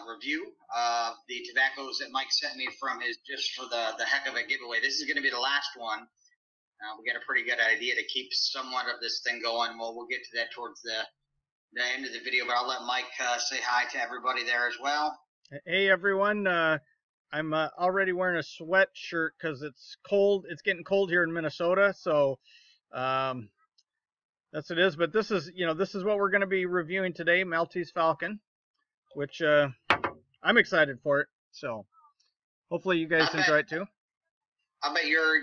review of the tobaccos that Mike sent me from his just for the heck of a giveaway. This is going to be the last one. We got a pretty good idea to keep somewhat of this thing going. Well, we'll get to that towards the end of the video, but I'll let Mike say hi to everybody there as well. Hey everyone, I'm already wearing a sweatshirt because it's cold. It's getting cold here in Minnesota, so that's what it is. But this is, this is what we're going to be reviewing today, Maltese Falcon, which I'm excited for it. So hopefully you guys enjoy it too. I bet your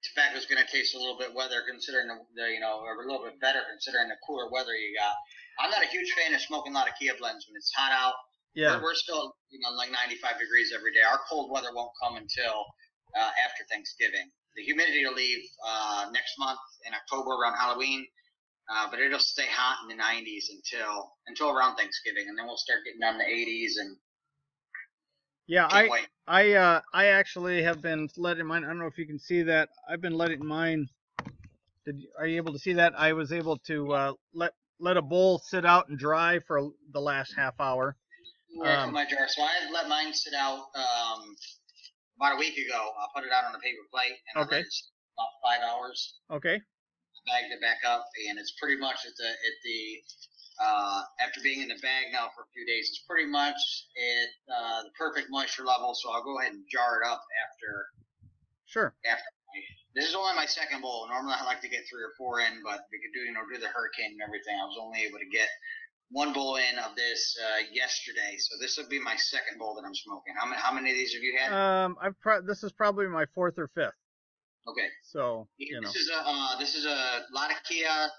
tobacco is going to taste a little bit weather, considering or a little bit better considering the cooler weather you got. I'm not a huge fan of smoking a lot of Kia blends when it's hot out. Yeah, we're still like 95 degrees every day. Our cold weather won't come until after Thanksgiving. The humidity will leave next month in October around Halloween, but it'll stay hot in the 90s until around Thanksgiving, and then we'll start getting down the 80s. And yeah, I actually have been letting mine. I don't know if you can see that. I've been letting mine. Are you able to see that? I was able to let a bowl sit out and dry for the last half hour. Yeah, my jar. So I let mine sit out about a week ago. I put it out on a paper plate, and I let it sit about 5 hours. Okay. I bagged it back up, and it's pretty much at the after being in the bag now for a few days, it's pretty much at the perfect moisture level. So I'll go ahead and jar it up after. Sure. This is only my second bowl. Normally I like to get 3 or 4 in, but we could do the hurricane and everything. I was only able to get 1 bowl in of this yesterday, so this will be my second bowl that I'm smoking. How many of these have you had? This is probably my 4th or 5th. Okay. So this is a Latakia,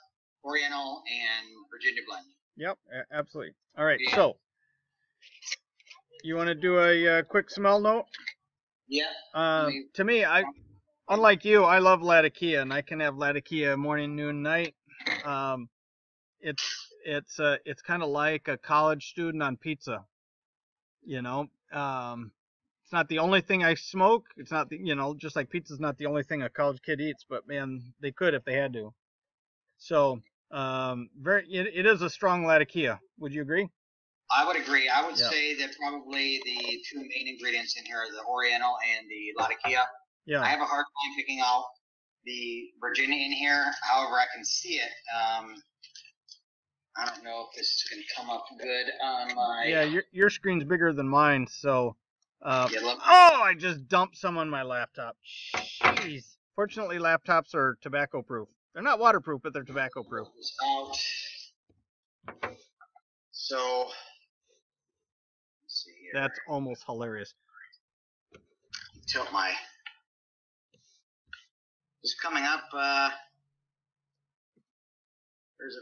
Oriental, and Virginia blend. Yep, absolutely. All right, so you want to do a quick smell note? Yeah. To me, unlike you, I love Latakia, and I can have Latakia morning, noon, night. It's kind of like a college student on pizza. It's not the only thing I smoke. It's not just like pizza's not the only thing a college kid eats, but man, they could if they had to. So it is a strong Latakia. Would you agree? I would agree. I would say that probably the 2 main ingredients in here are the Oriental and the Latakia. Yeah. I have a hard time picking out the Virginia in here. However, I can see it. I don't know if this is going to come up good on my. Yeah, your screen's bigger than mine, so. Oh, I just dumped some on my laptop. Jeez. Fortunately, laptops are tobacco proof. They're not waterproof, but they're tobacco proof. Out. So. Let's see here. That's almost hilarious. Tilt my. Just coming up.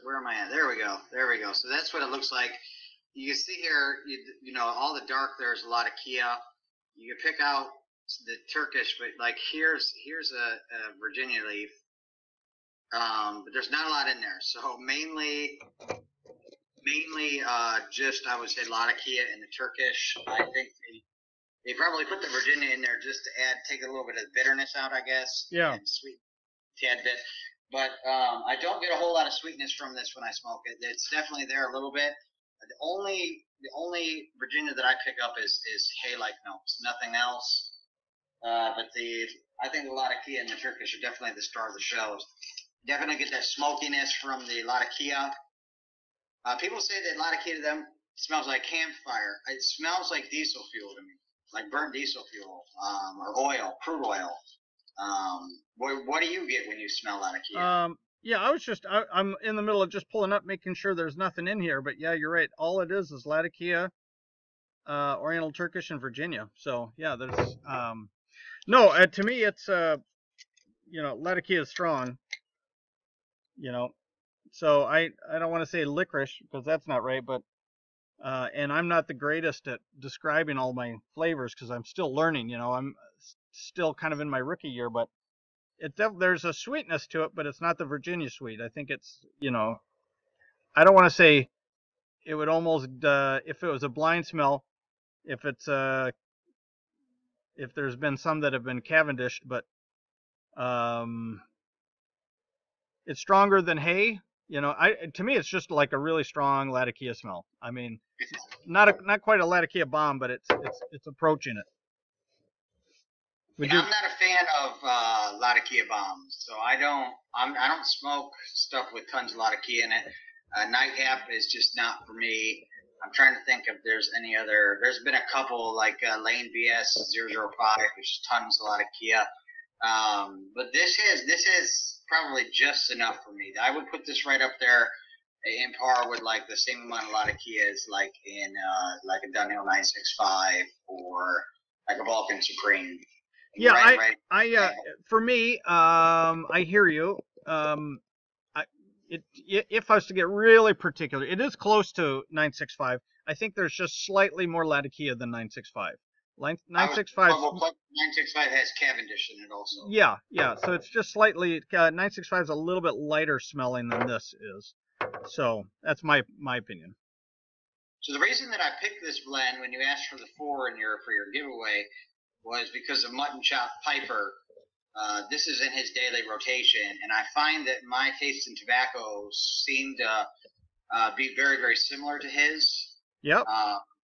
Where am I at? There we go. There we go. So that's what it looks like. You can see here, all the dark there's a lot of Kia. You can pick out the Turkish, but like here's a Virginia leaf. But there's not a lot in there. So mainly just I would say a lot of Kia and the Turkish. I think they probably put the Virginia in there just to take a little bit of bitterness out, I guess. Yeah. And sweet tad bit. But I don't get a whole lot of sweetness from this when I smoke it. It's definitely there a little bit. The only Virginia that I pick up is hay-like notes, nothing else. But I think the Latakia and the Turkish are definitely the star of the show. Definitely get that smokiness from the Latakia. People say that Latakia to them smells like campfire. It smells like diesel fuel to me, like burnt diesel fuel or oil, crude oil. What do you get when you smell Latakia? Yeah, I'm in the middle of just pulling up, making sure there's nothing in here. But yeah, you're right. All it is Latakia, Oriental, Turkish, and Virginia. So yeah, there's no. To me, it's Latakia is strong. So I don't want to say licorice because that's not right. But and I'm not the greatest at describing all my flavors because I'm still learning. I'm still kind of in my rookie year, but. There's a sweetness to it, but it's not the Virginia sweet. I think it's, I don't want to say it would almost, if it was a blind smell, if there's been some that have been Cavendished, but it's stronger than hay, You know, to me it's just like a really strong Latakia smell. I mean, not quite a Latakia bomb, but it's approaching it. I'm not a fan of Latakia bombs, so I don't smoke stuff with tons of Latakia in it. Nightcap is just not for me. I'm trying to think if there's any other. There's been a couple like Lane BS 005. There's tons of Latakia, but this is probably just enough for me. I would put this right up there in par with like the same amount of Latakia as like in like a Dunhill 965 or like a Vulcan Supreme. Yeah, right. For me, I hear you. If I was to get really particular, it is close to 965. I think there's just slightly more Latakia than 965. 965. 965 has Cavendish in it also. Yeah. So it's just slightly. 965 is a little bit lighter smelling than this is. So that's my opinion. So the reason that I picked this blend when you asked for the 4 for your giveaway was because of Mutton Chop Piper. This is in his daily rotation, and I find that my taste in tobacco seem to be very, very similar to his. Yep.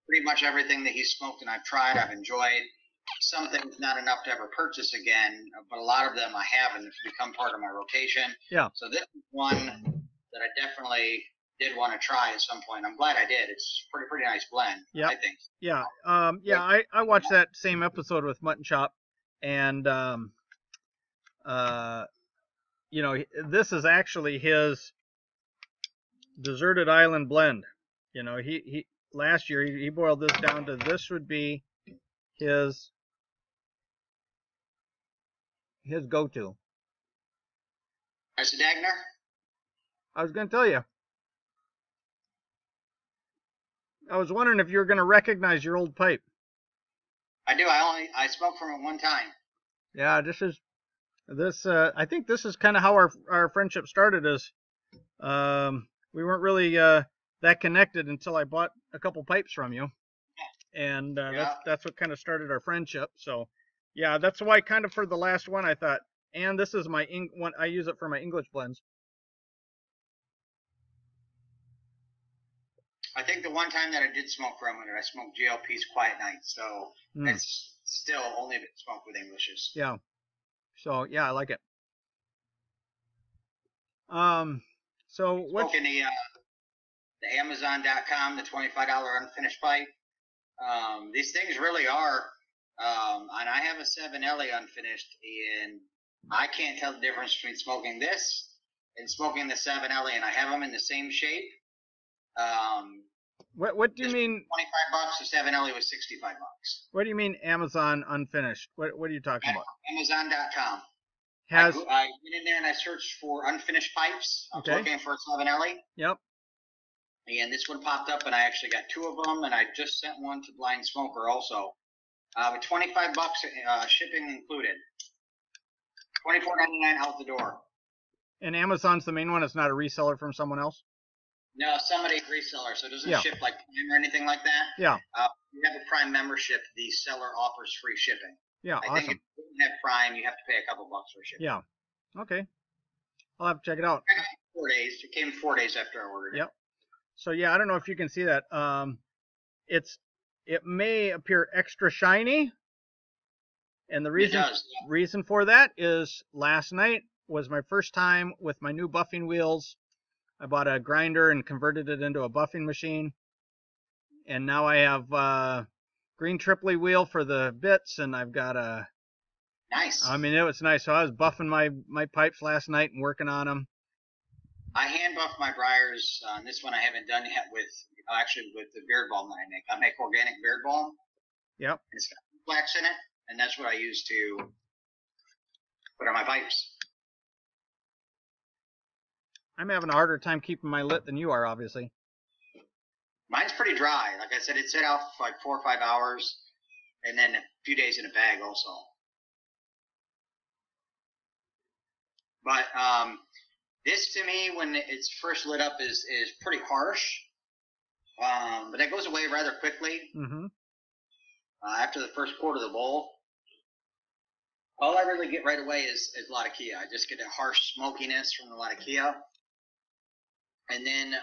Pretty much everything that he's smoked and I've tried, I've enjoyed. Some things not enough to ever purchase again, but a lot of them I have, and it's become part of my rotation. Yeah. So this is one that I definitely did want to try at some point. I'm glad I did. It's pretty nice blend, yep. I think. Yeah. I watched that same episode with Mutton Chop, and you know, this is actually his Deserted Island blend. You know, he last year he boiled this down to this would be his go-to. Mr. Dagner? I was going to tell you. I was wondering if you were going to recognize your old pipe. I do. I smoked from it one time. Yeah, I think this is kind of how our friendship started. Is we weren't really that connected until I bought a couple pipes from you, and that's what kind of started our friendship. So yeah, that's why kind of for the last one I thought, and this is my one. I use it for my English blends. I think the one time that I did smoke from it, I smoked GLP's Quiet Night, so it's still only been smoked with Englishes. Yeah. So yeah, I like it. So what's in the Amazon.com, the $25 unfinished pipe. These things really are, and I have a 7LE unfinished, and I can't tell the difference between smoking this and smoking the 7LE, and I have them in the same shape. What do you mean? $25. The 7LE was $65. What do you mean Amazon unfinished? What are you talking about? Amazon.com. I went in there and I searched for unfinished pipes. I was looking for a 7LE. Yep. And this one popped up, and I actually got 2 of them, and I just sent one to Blind Smoker also. With $25 shipping included. $24.99 out the door. And Amazon's the main one. It's not a reseller from someone else. No, somebody's reseller, so it doesn't ship like Prime or anything like that. Yeah. If you have a Prime membership, the seller offers free shipping. Yeah, I think if you don't have Prime, you have to pay a couple bucks for shipping. Yeah. Okay. I'll have to check it out. 4 days. It came 4 days after I ordered it. Yep. So yeah, I don't know if you can see that. It may appear extra shiny, and the reason for that is last night was my first time with my new buffing wheels. I bought a grinder and converted it into a buffing machine, and now I have green Tripoli wheel for the bits, and I've got a. Nice. I mean, it was nice. So I was buffing my pipes last night and working on them. I hand buff my briars. This one I haven't done yet with the beard balm that I make. I make organic beard balm. Yep. And it's got flax in it, and that's what I use to put on my pipes. I'm having a harder time keeping my lit than you are, obviously. Mine's pretty dry. Like I said, it set out for like 4 or 5 hours, and then a few days in a bag also. But this to me, when it's first lit up, is pretty harsh. But that goes away rather quickly. Mm-hmm. After the first quart of the bowl. All I really get right away is Latakia. I just get a harsh smokiness from the Latakia. and then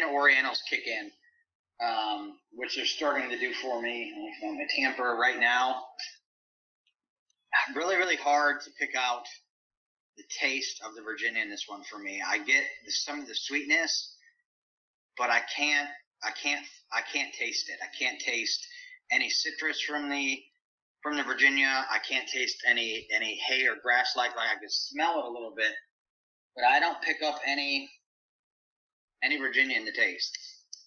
the Orientals kick in, which they're starting to do for me. I'm a tamper right now. Really, really hard to pick out the taste of the Virginia in this one for me. I get some of the sweetness, but I can't taste it. I can't taste any citrus from the Virginia. I can't taste any hay or grass like I can smell it a little bit, but I don't pick up any Virginia in the taste.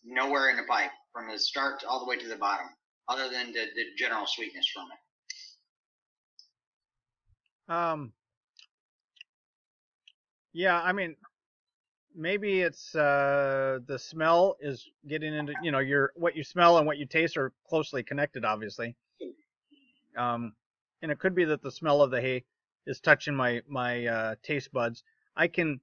Nowhere in the pipe from the start all the way to the bottom, other than the general sweetness from it. Yeah, I mean, maybe it's the smell is getting into, you know, what you smell and what you taste are closely connected, obviously. And it could be that the smell of the hay is touching my taste buds. I can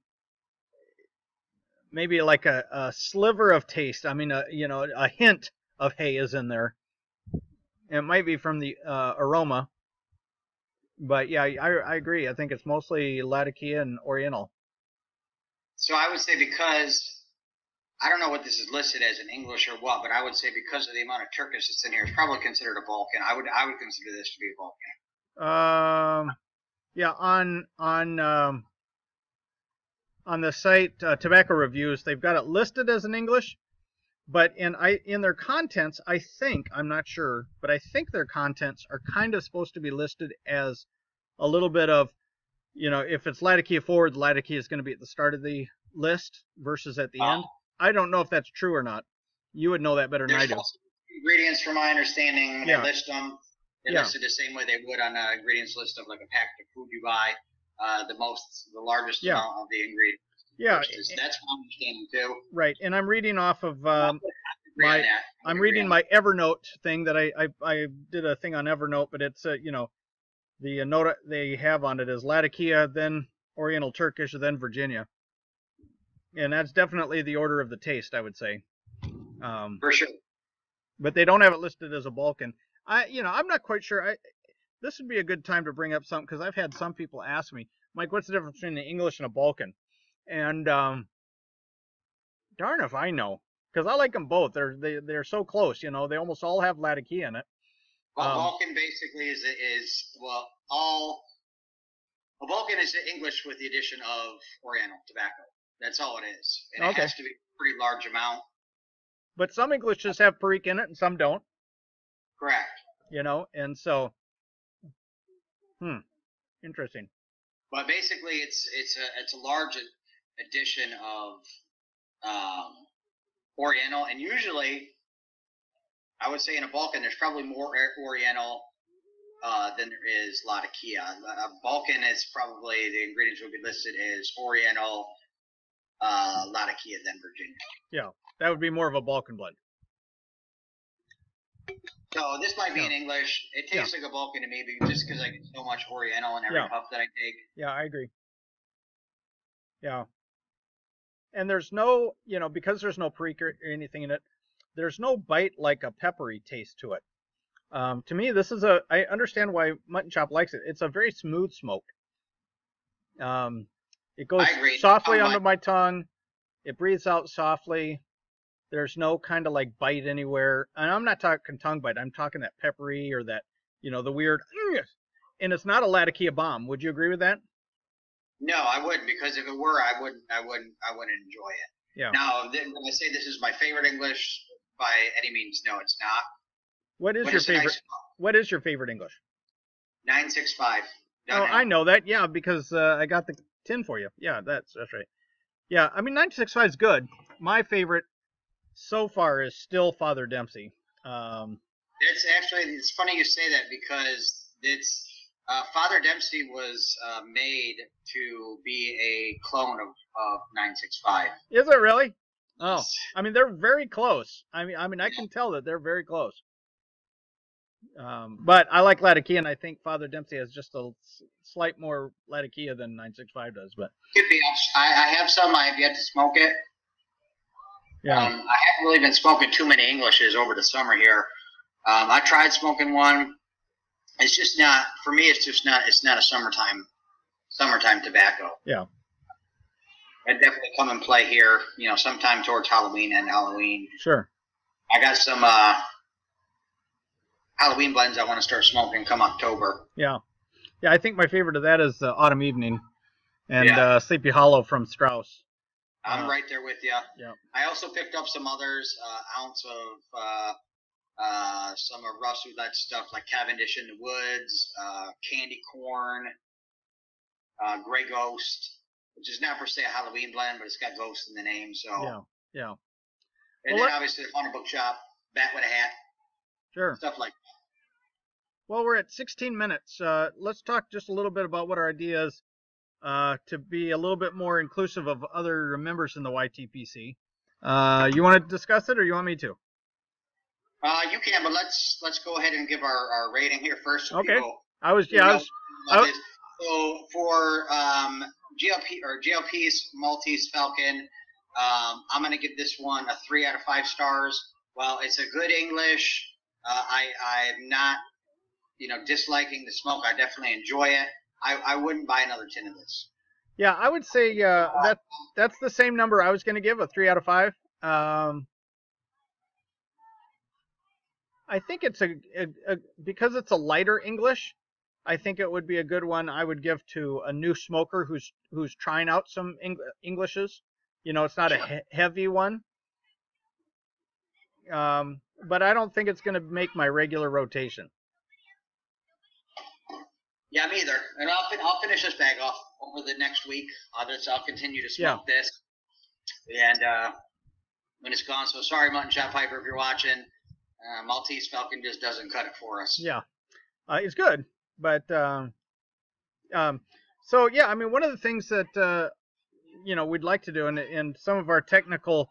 maybe like a sliver of taste. I mean, a hint of hay is in there. It might be from the aroma, but yeah, I agree. I think it's mostly Latakia and Oriental. So I would say, because I don't know what this is listed as in English or what, but I would say because of the amount of Turkish that's in here, it's probably considered a Balkan. I would consider this to be a Balkan. Yeah, on the site Tobacco Reviews, they've got it listed as in English, but in their contents, I think, I'm not sure, but I think their contents are kind of supposed to be listed as a little bit of, you know, if it's Latakia forward, Latakia is going to be at the start of the list versus at the end. I don't know if that's true or not. You would know that better than I do. Ingredients, from my understanding, when they list them, they're listed the same way they would on an ingredients list of like a packet of food you buy. The largest amount of the ingredients. Yeah, that's my understanding too. Right, and I'm reading off of I'm reading my Evernote thing that I did a thing on Evernote, but it's you know, the note they have on it is Latakia, then Oriental Turkish, then Virginia, and that's definitely the order of the taste, I would say. For sure. But they don't have it listed as a Balkan. I'm not quite sure. This would be a good time to bring up something, because I've had some people ask me, Mike, what's the difference between an English and a Balkan? And darn if I know, because I like them both. They're so close, you know. They almost all have Latakia in it. Well, Balkan basically is a Balkan is English with the addition of Oriental tobacco. That's all it is, and it has to be a pretty large amount. But some Englishes have Perique in it, and some don't. Correct. You know, and so, interesting. But basically, it's a large addition of Oriental, and usually, I would say in a Balkan, there's probably more Oriental than there is Latakia. A Balkan is probably, the ingredients would be listed as Oriental, Latakia, then Virginia. Yeah, that would be more of a Balkan blend. So this might be in English. It tastes like a Balkan to me, just because I get so much Oriental in every puff that I take. Yeah, I agree. Yeah. And there's no, you know, because there's no Perique or anything in it, there's no bite like a peppery taste to it. To me, this is I understand why Mutton Chop likes it. It's a very smooth smoke. It goes softly under my tongue. It breathes out softly. There's no kind of like bite anywhere. And I'm not talking tongue bite. I'm talking that peppery or that, you know, the weird. And it's not a Latakia bomb. Would you agree with that? No, I wouldn't, because if it were, I wouldn't enjoy it. Yeah. Now, when I say this is my favorite English, by any means, no, it's not. What is your favorite? Nice, what is your favorite English? 965. Oh, I know that. Yeah, because I got the tin for you. Yeah, that's right. Yeah, I mean 965 is good. My favorite so far is still Father Dempsey. It's funny you say that, because it's Father Dempsey was made to be a clone of 965. Is it really? Oh, I mean, they're very close. I mean, I can tell that they're very close. But I like Latakia, and I think Father Dempsey has just a slight more Latakia than 965 does. But could be. I have some. I have yet to smoke it. Yeah. I haven't really been smoking too many Englishes over the summer here. I tried smoking one. It's just not, for me. It's just not. It's not a summertime summertime tobacco. Yeah. I'd definitely come and play here, you know, sometime towards Halloween and Halloween. Sure. I got some Halloween blends I want to start smoking come October. Yeah. Yeah, I think my favorite of that is Autumn Evening and Sleepy Hollow from Strauss. I'm right there with you. Yeah. I also picked up some others, ounce of some of Russ Roulette stuff like Cavendish in the Woods, Candy Corn, Grey Ghost, which is not per se a Halloween blend, but it's got Ghost in the name. So yeah. And then obviously the Haunted Bookshop, Bat with a Hat, sure, stuff like that. Well, we're at 16 minutes. Let's talk just a little bit about what our idea is to be a little bit more inclusive of other members in the YTPC. You want to discuss it, or you want me to? You can, but let's go ahead and give our rating here first. So okay. People, so for GLP's Maltese Falcon, I'm going to give this one a 3 out of 5 stars. Well, it's a good English. I'm not, disliking the smoke. I definitely enjoy it. I wouldn't buy another tin of this. Yeah, I would say that's the same number I was going to give, a 3 out of 5. I think it's because it's a lighter English, I think it would be a good one I would give to a new smoker who's trying out some Englishes. It's not a heavy one. But I don't think it's going to make my regular rotation. Yeah, me either. And I'll finish this bag off over the next week. I'll continue to smoke this. And when it's gone, so sorry, Mutton Shop Piper, if you're watching. Maltese Falcon just doesn't cut it for us. Yeah, it's good, but so yeah, I mean, one of the things that we'd like to do, and in some of our technical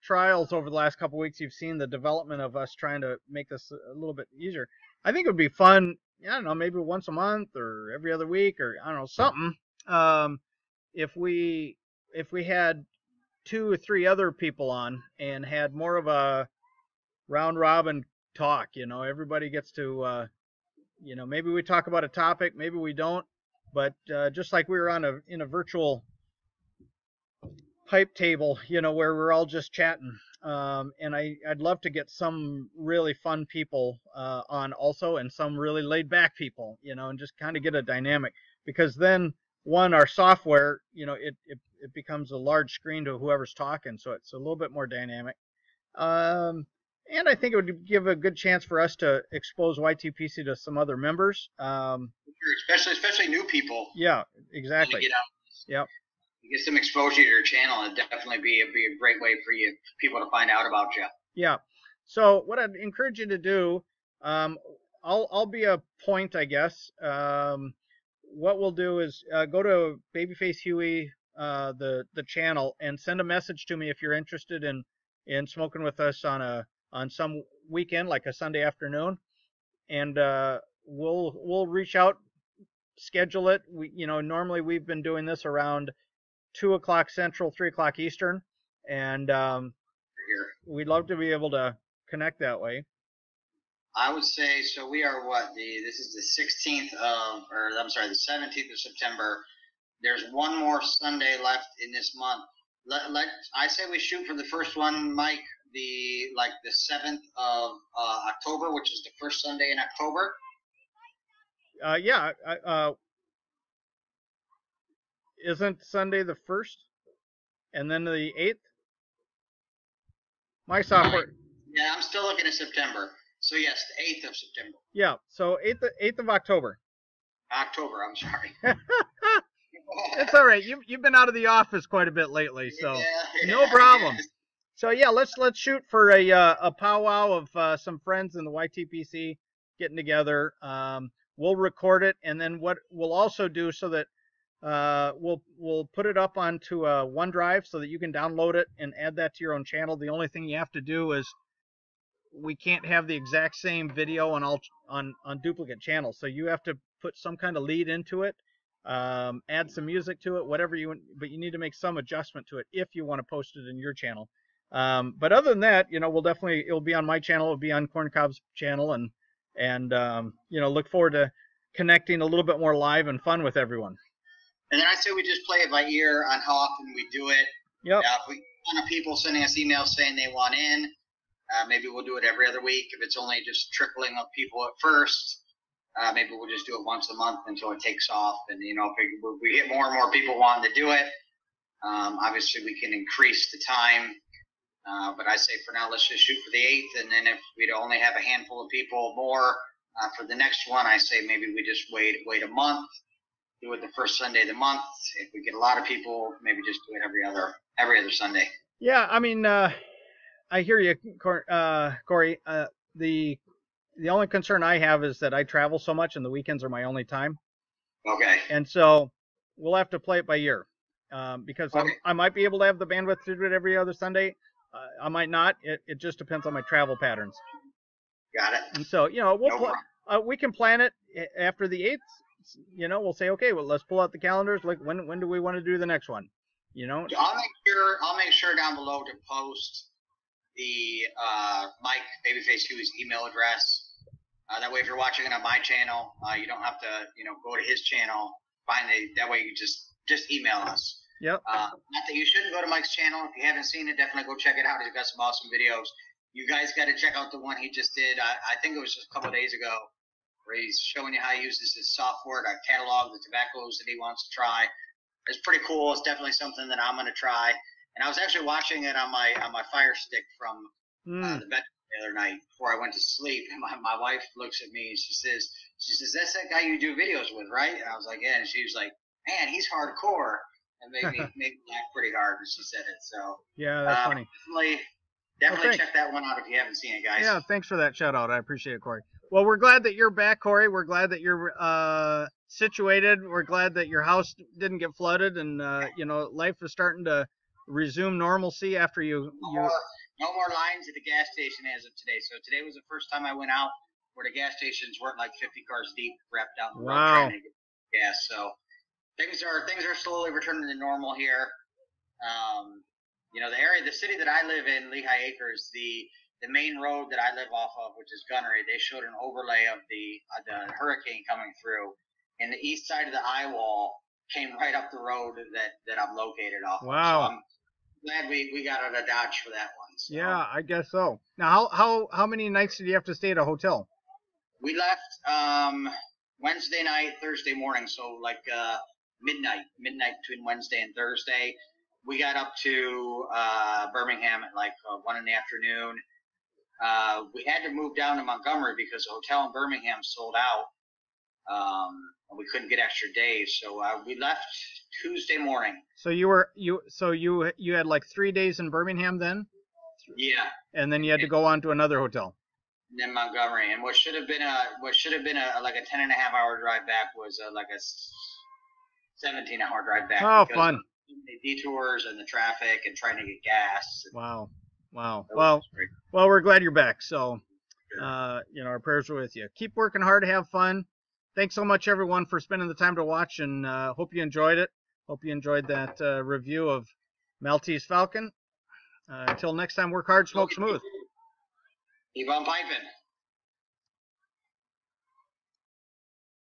trials over the last couple of weeks, you've seen the development of us trying to make this a little bit easier. I think it would be fun. I don't know, maybe once a month or every other week, or I don't know, something. If we had 2 or 3 other people on and had more of a round robin talk, everybody gets to, maybe we talk about a topic, maybe we don't, but just like we were in a virtual pipe table, where we're all just chatting. And I'd love to get some really fun people on also, and some really laid back people, and just kind of get a dynamic, because then our software, it becomes a large screen to whoever's talking, so it's a little bit more dynamic. And I think it would give a good chance for us to expose YTPC to some other members. Especially new people. Yeah, exactly. To get out. Yep. Get some exposure to your channel, and definitely be a great way for people to find out about you. Yeah. So what I'd encourage you to do, I'll be a point, I guess. What we'll do is go to Babyface Huey, the channel, and send a message to me if you're interested in smoking with us on some weekend, like a Sunday afternoon, and we'll reach out, schedule it. Normally we've been doing this around 2 o'clock Central, 3 o'clock Eastern, and we'd love to be able to connect that way. I would say, so we are this is the 17th of September. There's one more Sunday left in this month. I say we shoot for the first one, Mike, the 7th of October, which is the first Sunday in October. Yeah. Isn't Sunday the 1st, and then the 8th? My software. Yeah, I'm still looking at September. So yes, the 8th of September. Yeah. So 8th of October. October. I'm sorry. It's all right. You've been out of the office quite a bit lately, so no problem. So yeah, let's shoot for a powwow of some friends in the YTPC getting together. We'll record it, and then what we'll also do, so that we'll put it up onto OneDrive so that you can download it and add that to your own channel. The only thing you have to do is, we can't have the exact same video on duplicate channels, so you have to put some kind of lead into it, add some music to it, whatever you want, but you need to make some adjustment to it if you want to post it in your channel. But other than that, it'll be on my channel, it'll be on Corncob's channel, and look forward to connecting a little bit more live and fun with everyone. And then I say we just play it by ear on how often we do it. Yep. If we have people sending us emails saying they want in, maybe we'll do it every other week. If it's only just trickling of people at first, maybe we'll just do it once a month until it takes off. And, you know, if we get more and more people wanting to do it, obviously we can increase the time. But I say for now, let's just shoot for the 8th. And then if we only have a handful of people more for the next one, I say maybe we just wait a month, do it the first Sunday of the month. If we get a lot of people, maybe just do it every other Sunday. Yeah, I mean, I hear you, Corey. The only concern I have is that I travel so much and the weekends are my only time. Okay. And so we'll have to play it by ear, because Okay. I might be able to have the bandwidth to do it every other Sunday. I might not. It just depends on my travel patterns. Got it. And so, you know, we can plan it after the 8th. You know, we'll say, okay, well, let's pull out the calendars. Like, when do we want to do the next one? You know, I'll make sure down below to post the Mike Babyface Huey's email address. That way, if you're watching it on my channel, you don't have to, you know, go to his channel. That way you just email us. Yep. Not that you shouldn't go to Mike's channel. If you haven't seen it, definitely go check it out. He's got some awesome videos. You guys got to check out the one he just did. I think it was just a couple of days ago, where he's showing you how he uses his software to catalog the tobaccos that he wants to try. It's pretty cool. It's definitely something that I'm going to try. And I was actually watching it on my Fire Stick from the bed the other night before I went to sleep. And my wife looks at me and she says, "That's that guy you do videos with, right?" And I was like, "Yeah." And she was like, "Man, he's hardcore." And made me laugh pretty hard when she said it. So yeah, that's funny. Definitely check that one out if you haven't seen it, guys. Yeah, thanks for that shout out. I appreciate it, Corey. Well, we're glad that you're back, Corey. We're glad that you're situated. We're glad that your house didn't get flooded, and you know, life is starting to resume normalcy after you. No more lines at the gas station as of today. So today was the first time I went out where the gas stations weren't like 50 cars deep, wrapped down the road trying to get gas. So things are slowly returning to normal here. You know, the city that I live in, Lehigh Acres, the main road that I live off of, which is Gunnery, they showed an overlay of the hurricane coming through, and the east side of the eye wall came right up the road that I'm located off of. So I'm glad we got out of Dodge for that one. So. Yeah, I guess so. Now, how many nights did you have to stay at a hotel? We left Wednesday night, Thursday morning, so like midnight between Wednesday and Thursday. We got up to Birmingham at like 1 in the afternoon. We had to move down to Montgomery because the hotel in Birmingham sold out, and we couldn't get extra days. So we left Tuesday morning. So you had like 3 days in Birmingham then? Yeah. And then you had to go on to another hotel. And then Montgomery, and what should have been like a 10.5-hour drive back was like a 17-hour drive back. Oh, fun. The detours and the traffic and trying to get gas. Wow. Well, we're glad you're back. So, you know, our prayers are with you. Keep working hard, have fun. Thanks so much, everyone, for spending the time to watch, and hope you enjoyed it. Hope you enjoyed that review of Maltese Falcon. Until next time, work hard, smoke smooth. Keep on piping.